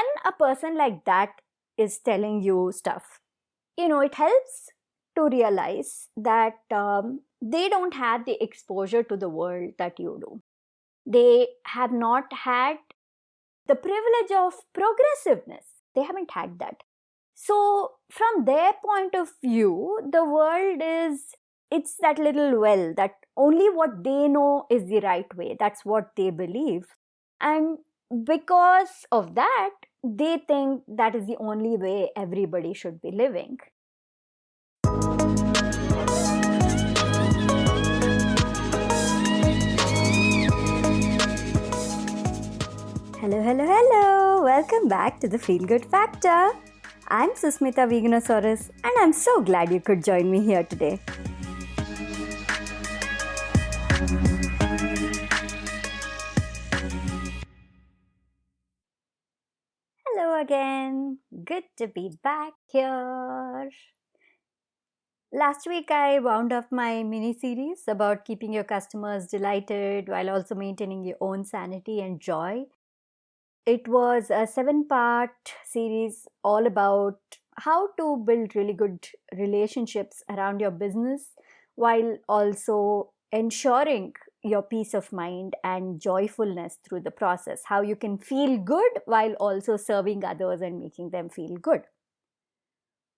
when a person like that is telling you stuff, it helps to realize that they don't have the exposure to the world that you do. They have not had the privilege of progressiveness. They haven't had that. So, from their point of view, the world it's that little well that only what they know is the right way. That's what they believe. And because of that, they think that is the only way everybody should be living. Hello, hello, hello. Welcome back to the Feel Good Factor. I'm Susmita Veganosaurus, and I'm so glad you could join me here today. Hello again. Good to be back here. Last week, I wound up my mini series about keeping your customers delighted while also maintaining your own sanity and joy. It was a 7-part series all about how to build really good relationships around your business while also ensuring your peace of mind and joyfulness through the process. How you can feel good while also serving others and making them feel good.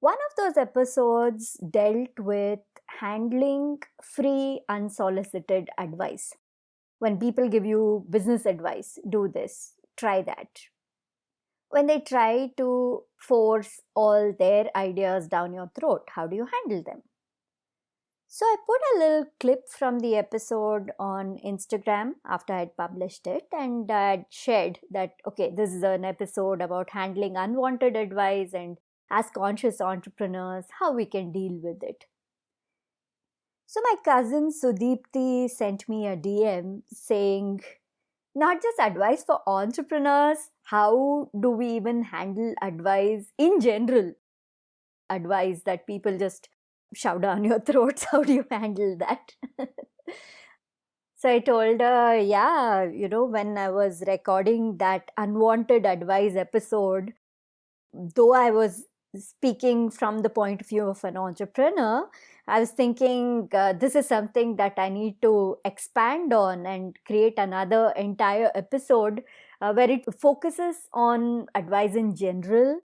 One of those episodes dealt with handling free, unsolicited advice. When people give you business advice, do this, try that. When they try to force all their ideas down your throat, how do you handle them? So I put a little clip from the episode on Instagram after I had published it, and I had shared that, okay, this is an episode about handling unwanted advice and as conscious entrepreneurs, how we can deal with it. So my cousin Sudeepti sent me a DM saying, not just advice for entrepreneurs, how do we even handle advice in general? Advice that people just shove down your throats, how do you handle that? So I told her, yeah, when I was recording that unwanted advice episode, though I was speaking from the point of view of an entrepreneur, I was thinking this is something that I need to expand on and create another entire episode where it focuses on advice in general,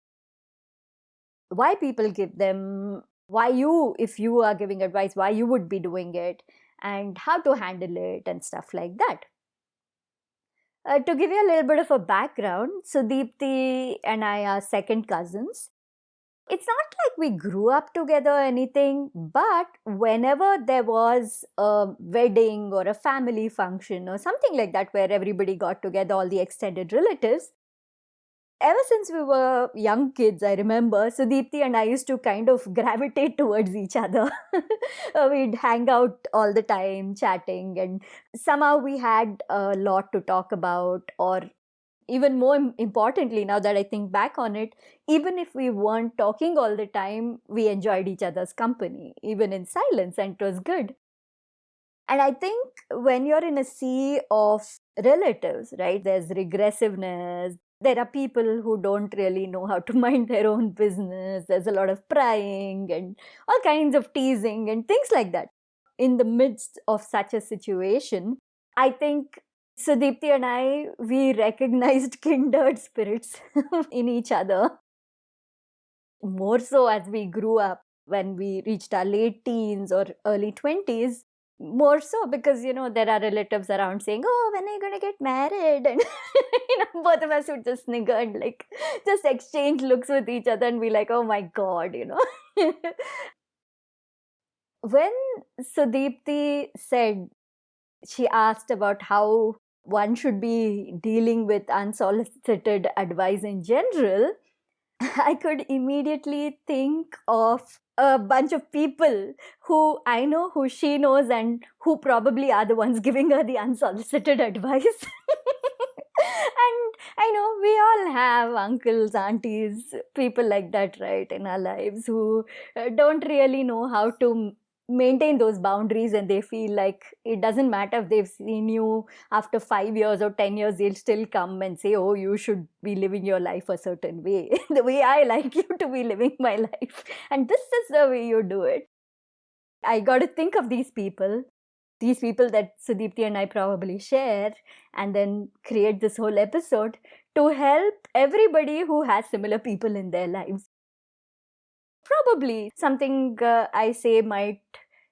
why people give them, why you, if you are giving advice, why you would be doing it, and how to handle it and stuff like that. To give you a little bit of a background, Sudeepti and I are second cousins. It's not like we grew up together or anything, but whenever there was a wedding or a family function or something like that where everybody got together, all the extended relatives, ever since we were young kids, I remember Sudeepti and I used to kind of gravitate towards each other. We'd hang out all the time, chatting, and somehow we had a lot to talk about, or even more importantly, now that I think back on it, even if we weren't talking all the time, we enjoyed each other's company, even in silence, and it was good. And I think when you're in a sea of relatives, right, there's regressiveness. There are people who don't really know how to mind their own business. There's a lot of prying and all kinds of teasing and things like that. In the midst of such a situation, I think Sudeepti and I, we recognized kindred spirits in each other. More so as we grew up, when we reached our late teens or early 20s, more so because, there are relatives around saying, oh, when are you going to get married? And, both of us would just snigger and just exchange looks with each other and be like, oh my God, When Sudeepti said, she asked about how one should be dealing with unsolicited advice in general, I could immediately think of a bunch of people who I know, who she knows, and who probably are the ones giving her the unsolicited advice. And I know we all have uncles, aunties, people like that, right, in our lives who don't really know how to maintain those boundaries, and they feel like it doesn't matter if they've seen you after 5 years or 10 years, they'll still come and say, oh, you should be living your life a certain way, the way I like you to be living my life. And this is the way you do it. I got to think of these people that Sudeepti and I probably share, and then create this whole episode to help everybody who has similar people in their lives. Probably something I say might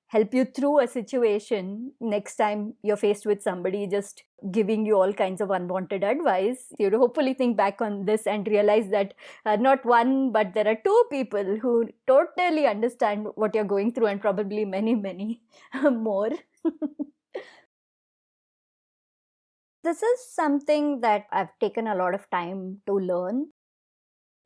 help you through a situation next time you're faced with somebody just giving you all kinds of unwanted advice. You'd hopefully think back on this and realize that not one, but there are two people who totally understand what you're going through, and probably many, many more. This is something that I've taken a lot of time to learn.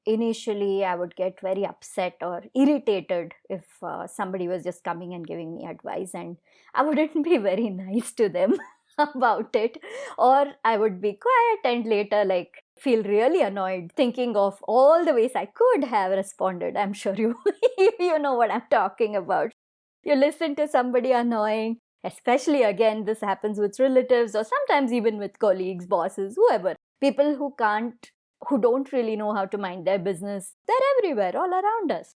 Initially, I would get very upset or irritated if somebody was just coming and giving me advice, and I wouldn't be very nice to them about it. Or I would be quiet and later, like, feel really annoyed, thinking of all the ways I could have responded. I'm sure you, you know what I'm talking about. You listen to somebody annoying, especially again, this happens with relatives or sometimes even with colleagues, bosses, whoever. People who don't really know how to mind their business. They're everywhere, all around us.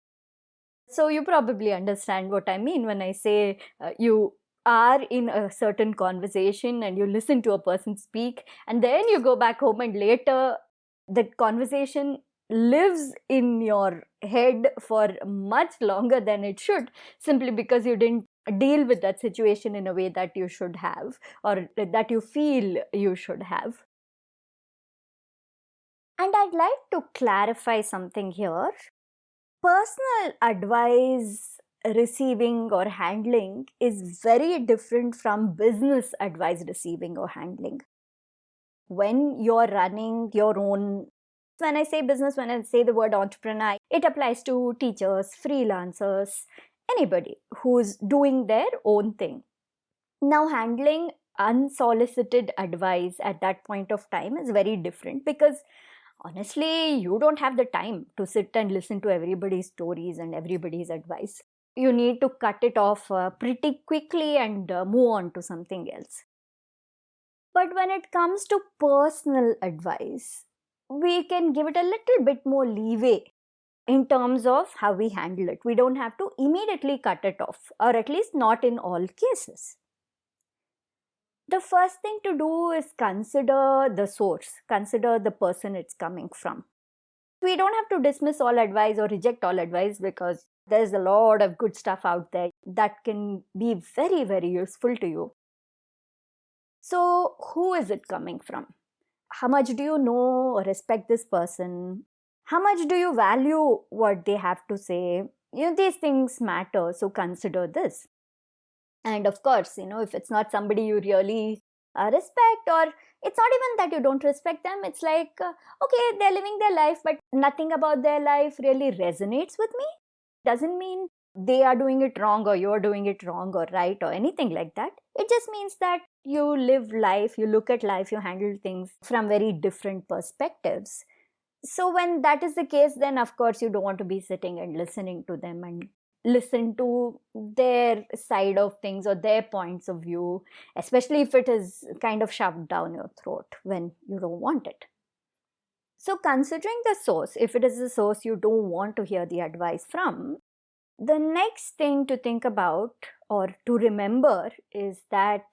So you probably understand what I mean when I say you are in a certain conversation and you listen to a person speak, and then you go back home and later that conversation lives in your head for much longer than it should, simply because you didn't deal with that situation in a way that you should have, or that you feel you should have. And I'd like to clarify something here. Personal advice receiving or handling is very different from business advice receiving or handling. When you're running your own, when I say business, when I say the word entrepreneur, it applies to teachers, freelancers, anybody who's doing their own thing. Now, handling unsolicited advice at that point of time is very different, because honestly, you don't have the time to sit and listen to everybody's stories and everybody's advice. You need to cut it off pretty quickly and move on to something else. But when it comes to personal advice, we can give it a little bit more leeway in terms of how we handle it. We don't have to immediately cut it off, or at least not in all cases. The first thing to do is consider the source, consider the person it's coming from. We don't have to dismiss all advice or reject all advice, because there's a lot of good stuff out there that can be very, very useful to you. So, who is it coming from? How much do you know or respect this person? How much do you value what they have to say? These things matter, so consider this. And of course, if it's not somebody you really respect, or it's not even that you don't respect them, it's like, okay, they're living their life, but nothing about their life really resonates with me. Doesn't mean they are doing it wrong or you're doing it wrong or right or anything like that. It just means that you live life, you look at life, you handle things from very different perspectives. So when that is the case, then of course you don't want to be sitting and listening to them and listen to their side of things or their points of view, especially if it is kind of shoved down your throat when you don't want it. So considering the source, if it is a source you don't want to hear the advice from, the next thing to think about or to remember is that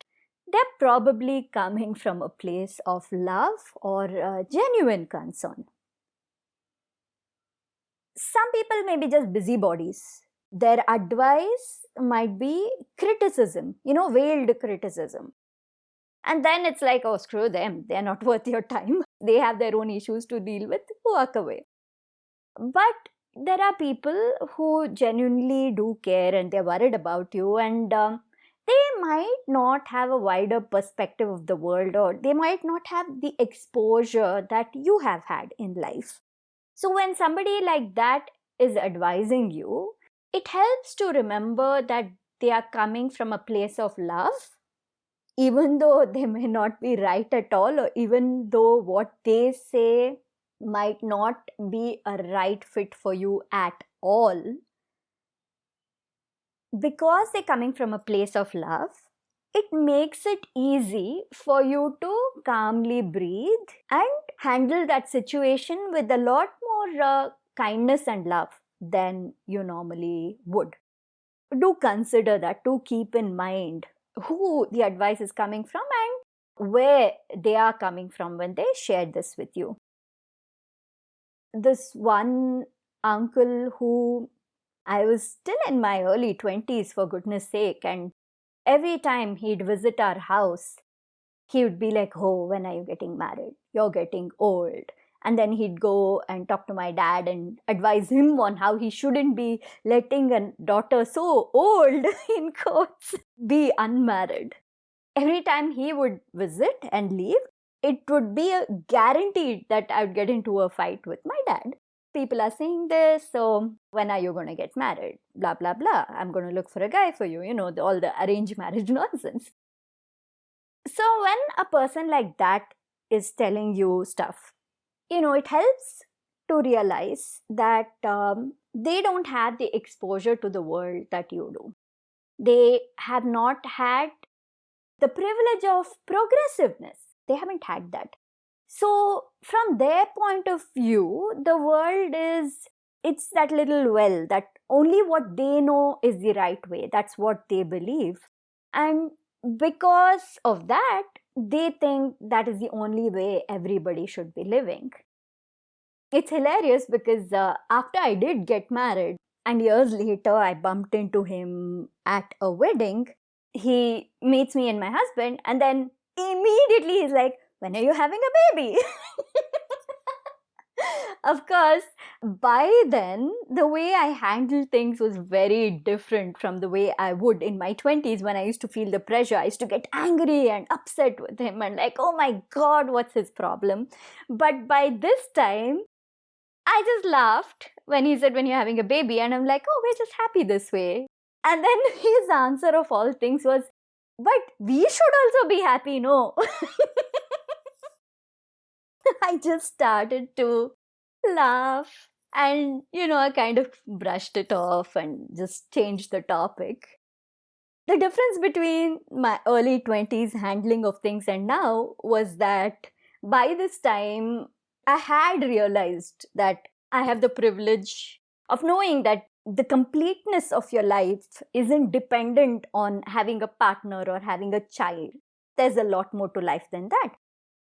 they're probably coming from a place of love or genuine concern. Some people may be just busybodies. Their advice might be criticism, veiled criticism. And then it's like, oh, screw them. They're not worth your time. They have their own issues to deal with. Walk away. But there are people who genuinely do care and they're worried about you, and they might not have a wider perspective of the world, or they might not have the exposure that you have had in life. So when somebody like that is advising you, it helps to remember that they are coming from a place of love, even though they may not be right at all, or even though what they say might not be a right fit for you at all. because they're coming from a place of love, it makes it easy for you to calmly breathe and handle that situation with a lot more kindness and love than you normally would. Do consider that, to keep in mind who the advice is coming from and where they are coming from when they share this with you. This one uncle who, I was still in my early 20s, for goodness sake, and every time he'd visit our house, he would be like, "Oh, when are you getting married? You're getting old." And then he'd go and talk to my dad and advise him on how he shouldn't be letting a daughter so old, in quotes, be unmarried. Every time he would visit and leave, it would be a guaranteed that I would get into a fight with my dad. People are saying this, so when are you going to get married? Blah, blah, blah. I'm going to look for a guy for you, all the arranged marriage nonsense. So when a person like that is telling you stuff, it helps to realize that they don't have the exposure to the world that you do. They have not had the privilege of progressiveness. They haven't had that. So from their point of view, the world it's that little well that only what they know is the right way. That's what they believe. And because of that, they think that is the only way everybody should be living. It's hilarious because after I did get married, and years later I bumped into him at a wedding, he meets me and my husband, and then immediately he's like, "When are you having a baby?" Of course, by then, the way I handled things was very different from the way I would in my 20s when I used to feel the pressure. I used to get angry and upset with him and like, "Oh my God, what's his problem?" But by this time, I just laughed when he said, "When you're having a baby," and I'm like, "Oh, we're just happy this way." And then his answer of all things was, "But we should also be happy, no?" I just started to laugh and, I kind of brushed it off and just changed the topic. The difference between my early 20s handling of things and now was that by this time, I had realized that I have the privilege of knowing that the completeness of your life isn't dependent on having a partner or having a child. There's a lot more to life than that.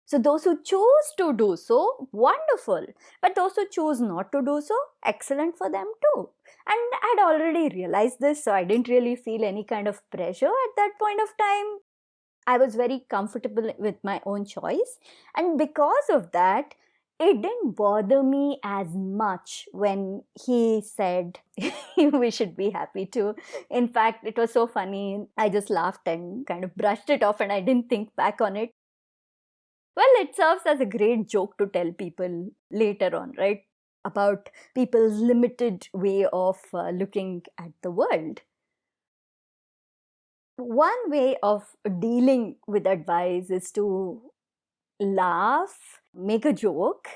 So those who choose to do so, wonderful. But those who choose not to do so, excellent for them too. And I'd already realized this, so I didn't really feel any kind of pressure at that point of time. I was very comfortable with my own choice. And because of that, it didn't bother me as much when he said we should be happy too. In fact, it was so funny. I just laughed and kind of brushed it off and I didn't think back on it. Well, it serves as a great joke to tell people later on, right? About people's limited way of looking at the world. One way of dealing with advice is to laugh, make a joke,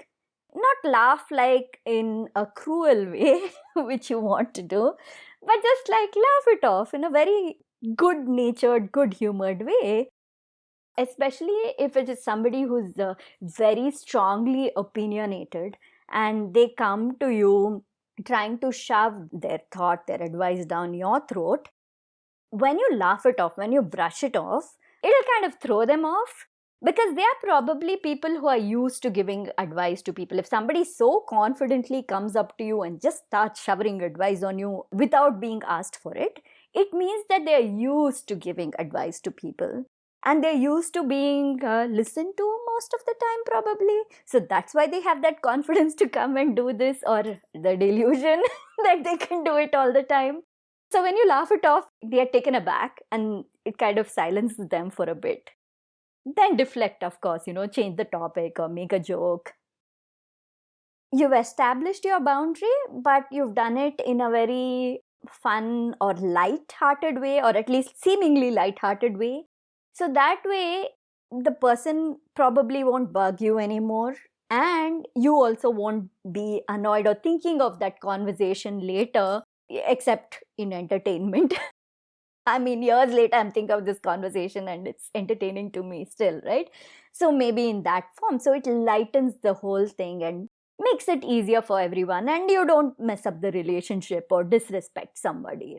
not laugh like in a cruel way, which you want to do, but just like laugh it off in a very good natured, good humored way. Especially if it is somebody who's very strongly opinionated and they come to you trying to shove their thought, their advice down your throat. When you laugh it off, when you brush it off, it'll kind of throw them off because they are probably people who are used to giving advice to people. If somebody so confidently comes up to you and just starts showering advice on you without being asked for it, it means that they're used to giving advice to people. And they're used to being listened to most of the time, probably. So that's why they have that confidence to come and do this, or the delusion that they can do it all the time. So when you laugh it off, they are taken aback and it kind of silences them for a bit. Then deflect, of course, change the topic or make a joke. You've established your boundary, but you've done it in a very fun or light-hearted way, or at least seemingly light-hearted way. So that way, the person probably won't bug you anymore. And you also won't be annoyed or thinking of that conversation later, except in entertainment. I mean, years later, I'm thinking of this conversation and it's entertaining to me still, right? So maybe in that form. So it lightens the whole thing and makes it easier for everyone, and you don't mess up the relationship or disrespect somebody.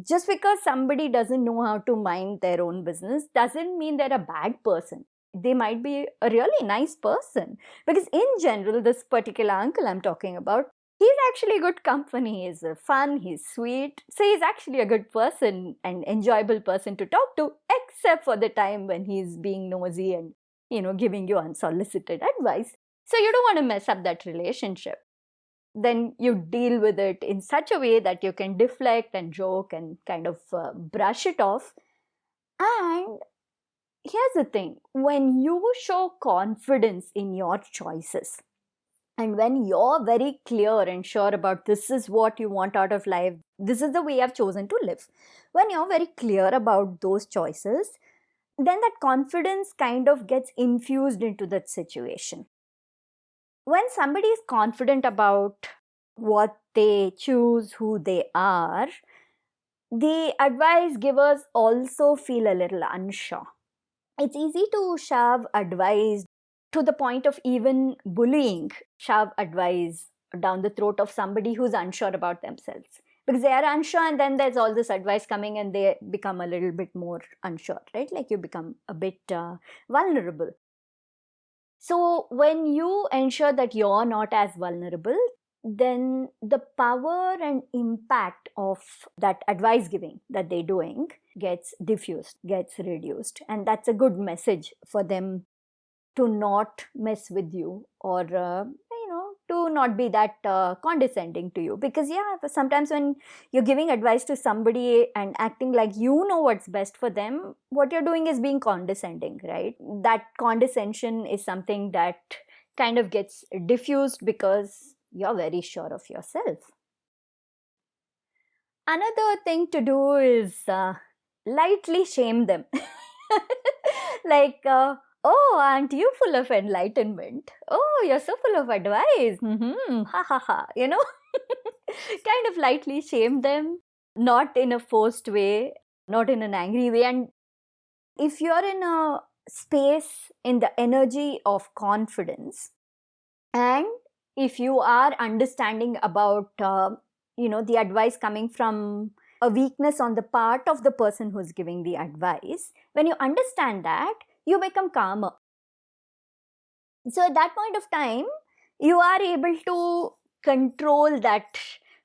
Just because somebody doesn't know how to mind their own business doesn't mean they're a bad person. They might be a really nice person. Because in general, this particular uncle I'm talking about, he's actually good company. He's fun, he's sweet. So he's actually a good person and enjoyable person to talk to, except for the time when he's being nosy and, giving you unsolicited advice. So you don't want to mess up that relationship. Then you deal with it in such a way that you can deflect and joke and kind of brush it off. And here's the thing, when you show confidence in your choices, and when you're very clear and sure about this is what you want out of life, this is the way I've chosen to live, when you're very clear about those choices, then that confidence kind of gets infused into that situation. When somebody is confident about what they choose, who they are, the advice givers also feel a little unsure. It's easy to shove advice to the point of even bullying, shove advice down the throat of somebody who's unsure about themselves. Because they are unsure, and then there's all this advice coming, and they become a little bit more unsure, right? Like you become a bit vulnerable. So when you ensure that you're not as vulnerable, then the power and impact of that advice giving that they're doing gets diffused, gets reduced. And that's a good message for them to not mess with you, or to not be that condescending to you. Because sometimes when you're giving advice to somebody and acting like you know what's best for them, what you're doing is being condescending, right? That condescension is something that kind of gets diffused because you're very sure of yourself. Another thing to do is lightly shame them. Like, oh, aren't you full of enlightenment? Oh, you're so full of advice. Ha ha ha. Kind of lightly shame them, not in a forced way, not in an angry way. And if you're in a space in the energy of confidence, and if you are understanding about, the advice coming from a weakness on the part of the person who's giving the advice, when you understand that, you become calmer. So at that point of time, you are able to control that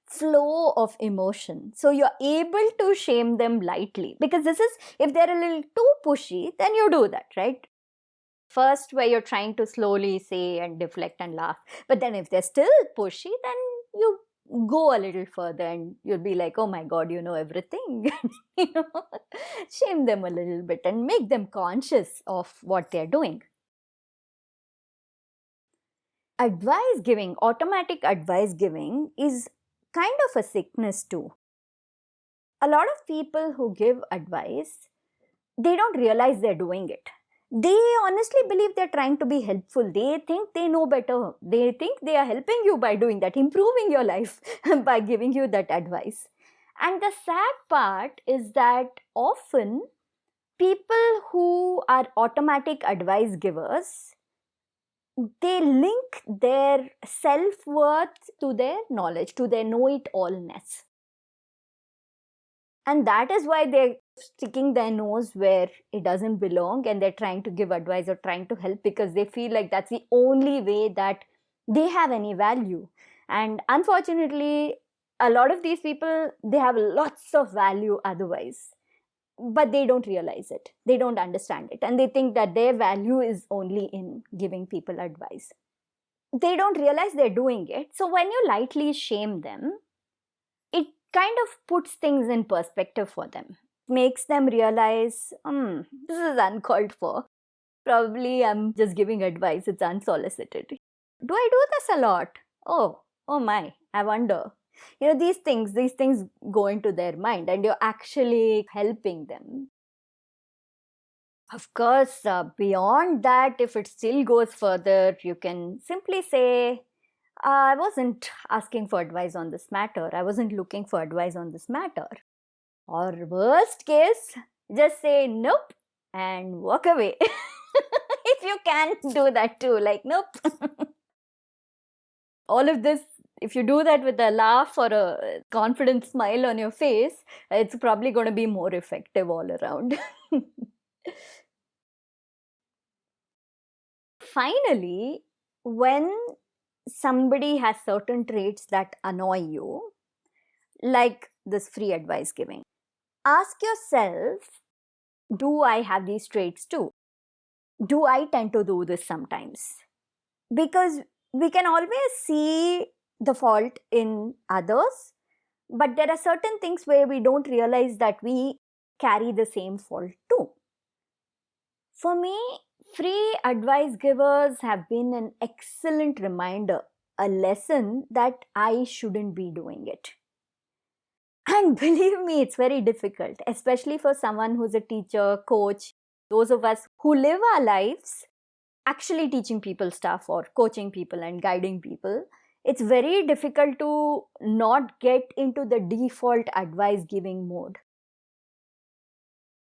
flow of emotion. So you're able to shame them lightly, because this is, if they're a little too pushy, then you do that, right? First, where you're trying to slowly say and deflect and laugh. But then if they're still pushy, then you go a little further and you'll be like, oh my God, you know everything. you know, Shame them a little bit and make them conscious of what they're doing. Advice giving, automatic advice giving, is kind of a sickness too. A lot of people who give advice, they don't realize they're doing it. They honestly believe they're trying to be helpful. They think they know better. They think they are helping you by doing that, improving your life by giving you that advice. And the sad part is that often people who are automatic advice givers, they link their self-worth to their knowledge, to their know-it-allness. And that is why they're sticking their nose where it doesn't belong, and they're trying to give advice or trying to help because they feel like that's the only way that they have any value. And unfortunately, a lot of these people, they have lots of value otherwise, but they don't realize it. They don't understand it. And they think that their value is only in giving people advice. They don't realize they're doing it. So when you lightly shame them, it kind of puts things in perspective for them, makes them realize, this is uncalled for. Probably I'm just giving advice, it's unsolicited. Do I do this a lot? Oh my, I wonder. These things go into their mind, and you're actually helping them. Of course, beyond that, if it still goes further, you can simply say, I wasn't asking for advice on this matter. I wasn't looking for advice on this matter. Or worst case, just say nope and walk away. If you can do that too, like nope. All of this, if you do that with a laugh or a confident smile on your face, it's probably going to be more effective all around. Finally, when somebody has certain traits that annoy you, like this free advice giving, ask yourself, do I have these traits too? Do I tend to do this sometimes? Because we can always see the fault in others, but there are certain things where we don't realize that we carry the same fault too. For me, free advice givers have been an excellent reminder, a lesson that I shouldn't be doing it. And believe me, it's very difficult, especially for someone who's a teacher, coach, those of us who live our lives actually teaching people stuff or coaching people and guiding people. It's very difficult to not get into the default advice giving mode.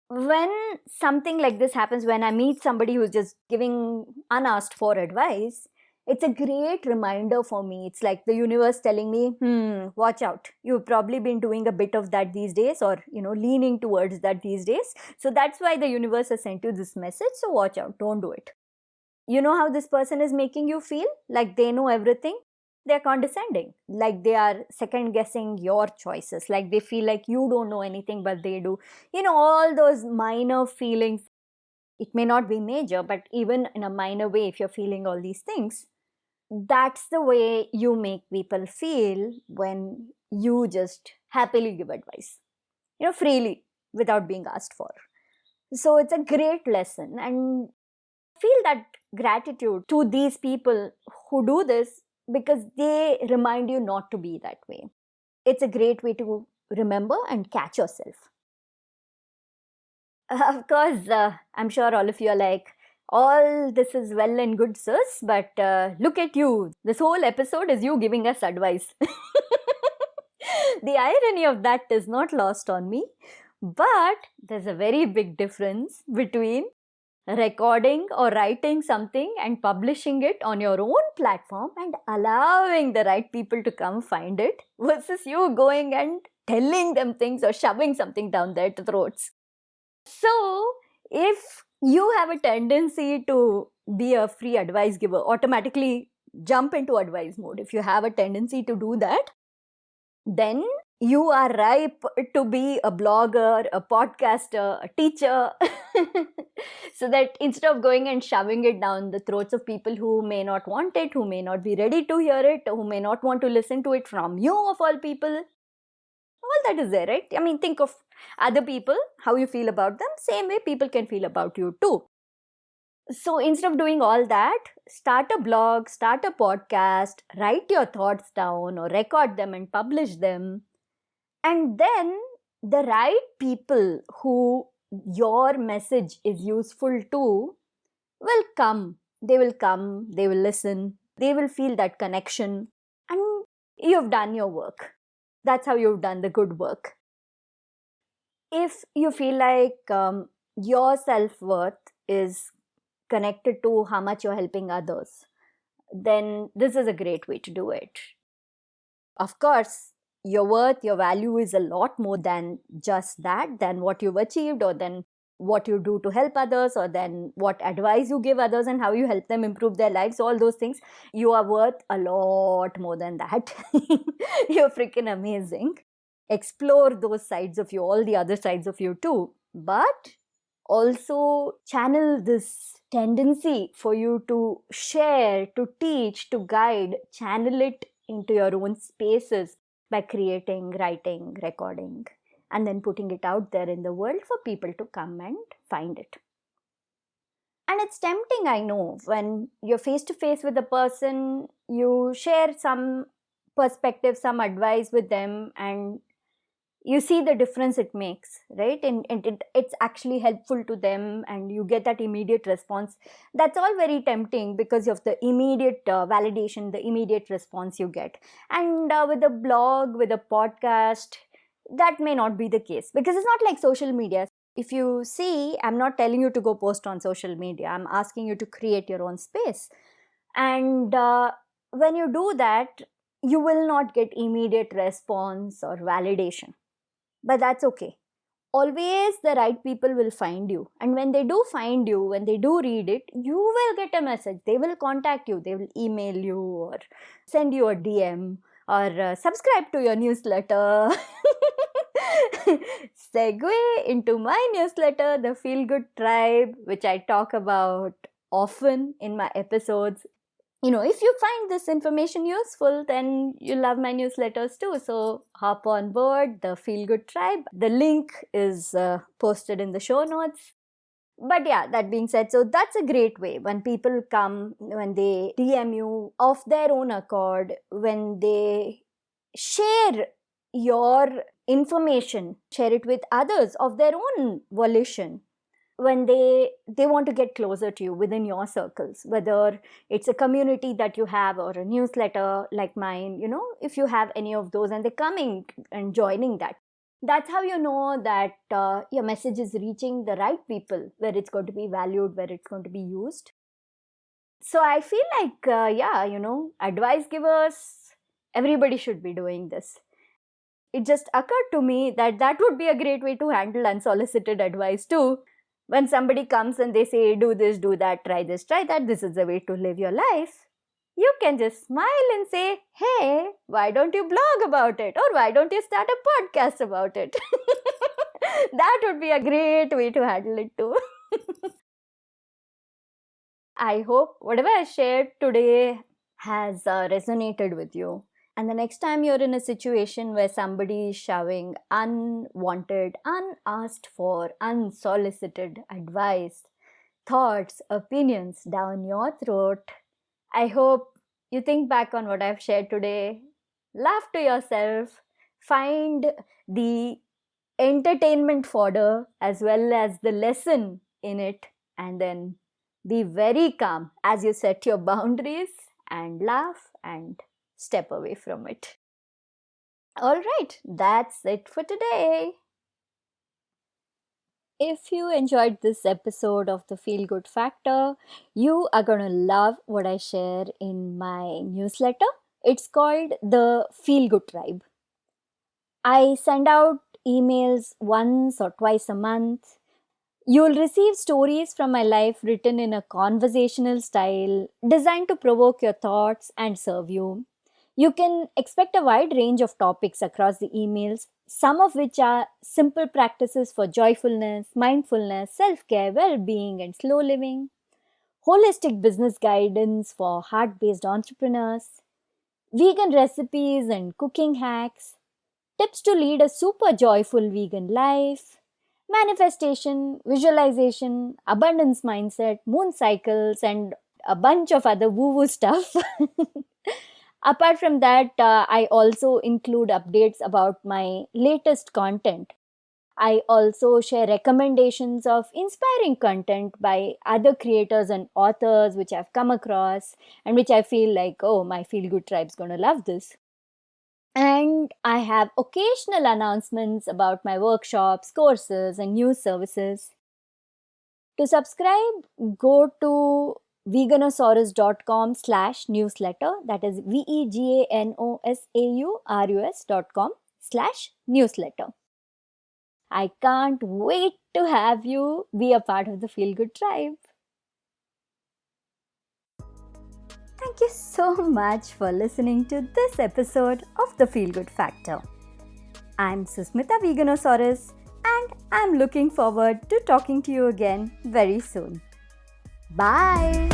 When something like this happens, when I meet somebody who's just giving unasked for advice, it's a great reminder for me. It's like the universe telling me, watch out. You've probably been doing a bit of that these days, or, leaning towards that these days. So that's why the universe has sent you this message. So watch out. Don't do it. You know how this person is making you feel? Like they know everything? They're condescending. Like they are second guessing your choices. Like they feel like you don't know anything, but they do. All those minor feelings. It may not be major, but even in a minor way, if you're feeling all these things, that's the way you make people feel when you just happily give advice, freely, without being asked for. So it's a great lesson, and feel that gratitude to these people who do this, because they remind you not to be that way. It's a great way to remember and catch yourself. Of course, I'm sure all of you are like, all this is well and good, sis, but look at you. This whole episode is you giving us advice. The irony of that is not lost on me, but there's a very big difference between recording or writing something and publishing it on your own platform and allowing the right people to come find it, versus you going and telling them things or shoving something down their throats. So, if you have a tendency to be a free advice giver, automatically jump into advice mode. If you have a tendency to do that, then you are ripe to be a blogger, a podcaster, a teacher. So that instead of going and shoving it down the throats of people who may not want it, who may not be ready to hear it, who may not want to listen to it from you of all people, all that is there, right? I mean, think of other people, how you feel about them, same way people can feel about you too. So instead of doing all that, start a blog, start a podcast, write your thoughts down or record them and publish them. And then the right people who your message is useful to will come. They will come, they will listen, they will feel that connection, and you've done your work. That's how you've done the good work. If you feel like your self-worth is connected to how much you're helping others, then this is a great way to do it. Of course, your worth, your value is a lot more than just that, than what you've achieved, or than what you do to help others, or then what advice you give others and how you help them improve their lives, all those things. You are worth a lot more than that. You're freaking amazing. Explore those sides of you, all the other sides of you too. But also channel this tendency for you to share, to teach, to guide, channel it into your own spaces by creating, writing, recording, and then putting it out there in the world for people to come and find it. And it's tempting, I know, when you're face to face with a person, you share some perspective, some advice with them, and you see the difference it makes, right? And it's actually helpful to them, and you get that immediate response. That's all very tempting because of the immediate validation, the immediate response you get. And with a blog, with a podcast, that may not be the case, because it's not like social media. If you see, I'm not telling you to go post on social media. I'm asking you to create your own space. And when you do that, you will not get immediate response or validation. But that's okay. Always the right people will find you. And when they do find you, when they do read it, you will get a message. They will contact you. They will email you or send you a DM or subscribe to your newsletter. Segue into my newsletter, the Feel Good Tribe, which I talk about often in my episodes. If you find this information useful, then you love my newsletters too. So hop on board the Feel Good Tribe. The link is posted in the show notes. But yeah, that being said, so that's a great way when people come, when they DM you of their own accord, when they share your information, share it with others of their own volition, when they want to get closer to you within your circles, whether it's a community that you have or a newsletter like mine, if you have any of those and they're coming and joining that, that's how you know that your message is reaching the right people, where it's going to be valued, where it's going to be used. So I feel like, advice givers, everybody should be doing this. It just occurred to me that that would be a great way to handle unsolicited advice too. When somebody comes and they say, do this, do that, try this, try that, this is the way to live your life, you can just smile and say, hey, why don't you blog about it? Or why don't you start a podcast about it? That would be a great way to handle it too. I hope whatever I shared today has resonated with you. And the next time you're in a situation where somebody is shoving unwanted, unasked for, unsolicited advice, thoughts, opinions down your throat, I hope you think back on what I've shared today, laugh to yourself, find the entertainment fodder as well as the lesson in it, and then be very calm as you set your boundaries and laugh and step away from it. All right, that's it for today. If you enjoyed this episode of the Feel Good Factor, you are going to love what I share in my newsletter. It's called the Feel Good Tribe. I send out emails once or twice a month. You'll receive stories from my life written in a conversational style designed to provoke your thoughts and serve you. You can expect a wide range of topics across the emails, some of which are simple practices for joyfulness, mindfulness, self-care, well-being, and slow living, holistic business guidance for heart-based entrepreneurs, vegan recipes and cooking hacks, tips to lead a super joyful vegan life, manifestation, visualization, abundance mindset, moon cycles, and a bunch of other woo-woo stuff. Apart from that, I also include updates about my latest content. I also share recommendations of inspiring content by other creators and authors which I've come across and which I feel like, oh, my Feel Good Tribe's going to love this. And I have occasional announcements about my workshops, courses, and news services. To subscribe, go to veganosaurus.com/newsletter. That is veganosaurus.com/newsletter. I can't wait to have you be a part of the Feel Good Tribe. Thank you so much for listening to this episode of the Feel Good Factor. I'm Susmita Veganosaurus, and I'm looking forward to talking to you again very soon. Bye!